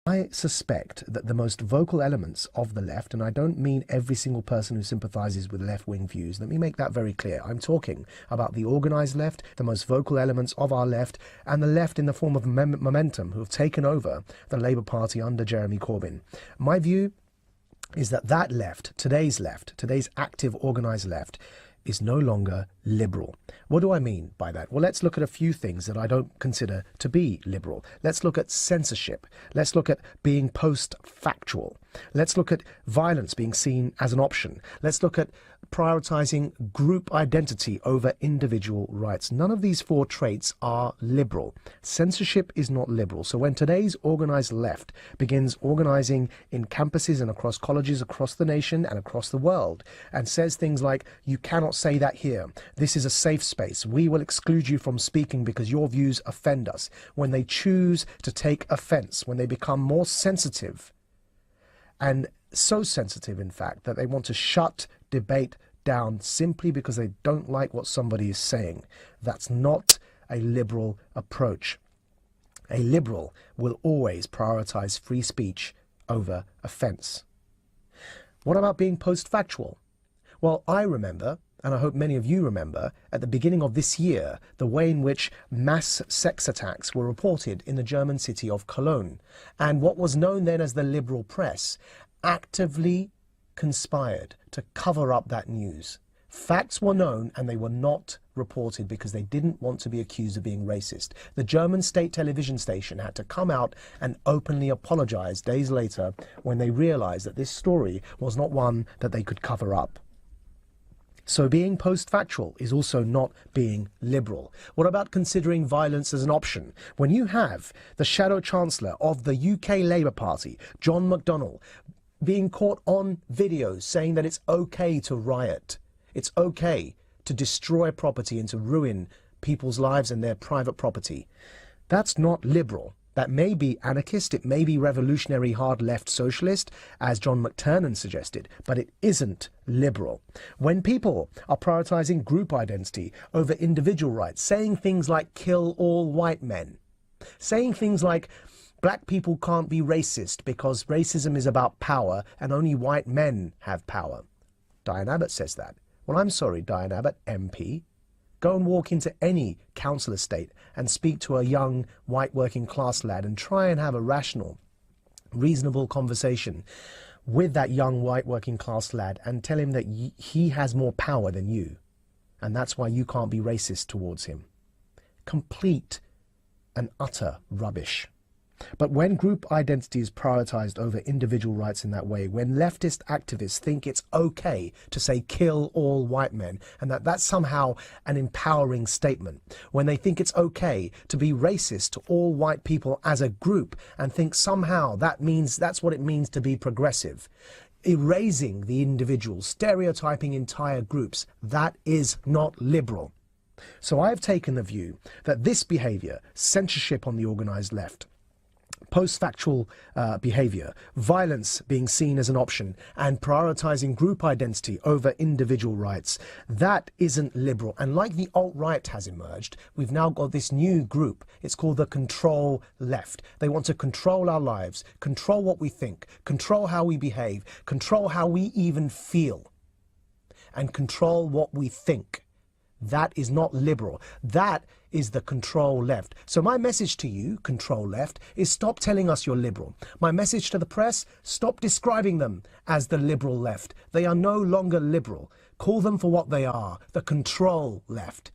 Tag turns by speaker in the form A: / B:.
A: I suspect that the most vocal elements of the left, and I don't mean every single person who sympathizes with left-wing views, let me make that very clear. I'm talking about the organized left, the most vocal elements of our left, and the left in the form of Momentum, who have taken over the Labour Party under Jeremy Corbyn. My view is that that left, today's active organized left, is no longer liberal. What do I mean by that? Well, let's look at a few things that I don't consider to be liberal. Let's look at censorship. Let's look at being post-factual. Let's look at violence being seen as an option. Let's look at prioritizing group identity over individual rights. None of these four traits are liberal. Censorship is not liberal. So when today's organized left begins organizing in campuses and across colleges across the nation and across the world and says things like, you cannot say that here, this is a safe space, we will exclude you from speaking because your views offend us, when they choose to take offense, when they become more sensitive, and so sensitive, in fact, that they want to shut debate down simply because they don't like what somebody is saying. That's not a liberal approach. A liberal will always prioritize free speech over offense. What about being post-factual? Well, I remember, and I hope many of you remember, at the beginning of this year, the way in which mass sex attacks were reported in the German city of Cologne. And what was known then as the liberal press actively conspired to cover up that news. Facts were known and they were not reported because they didn't want to be accused of being racist. The German state television station had to come out and openly apologize days later when they realized that this story was not one that they could cover up. So being post-factual is also not being liberal. What about considering violence as an option? When you have the Shadow Chancellor of the UK Labour Party, John McDonnell, being caught on videos saying that it's okay to riot, it's okay to destroy property and to ruin people's lives and their private property, that's not liberal. That may be anarchist, it may be revolutionary hard left socialist, as John McTernan suggested, but it isn't liberal. When people are prioritizing group identity over individual rights, saying things like kill all white men, saying things like black people can't be racist because racism is about power and only white men have power. Diane Abbott says that. Well, I'm sorry, Diane Abbott, MP. Go and walk into any council estate and speak to a young white working class lad and try and have a rational, reasonable conversation with that young white working class lad and tell him that he has more power than you and that's why you can't be racist towards him. Complete and utter rubbish. But when group identity is prioritized over individual rights in that way, when leftist activists think it's okay to say kill all white men and that that's somehow an empowering statement, when they think it's okay to be racist to all white people as a group and think somehow that's what it means to be progressive, erasing the individual, stereotyping entire groups, that is not liberal. So I've taken the view that this behavior, censorship on the organized left, post-factual behavior, violence being seen as an option, and prioritizing group identity over individual rights, that isn't liberal. And like the alt-right has emerged, we've now got this new group. It's called the control left. They want to control our lives, control what we think, control how we behave, control how we even feel, and control what we think. That is not liberal. That is the control left. So my message to you, control left, is stop telling us you're liberal. My message to the press, stop describing them as the liberal left. They are no longer liberal. Call them for what they are, the control left.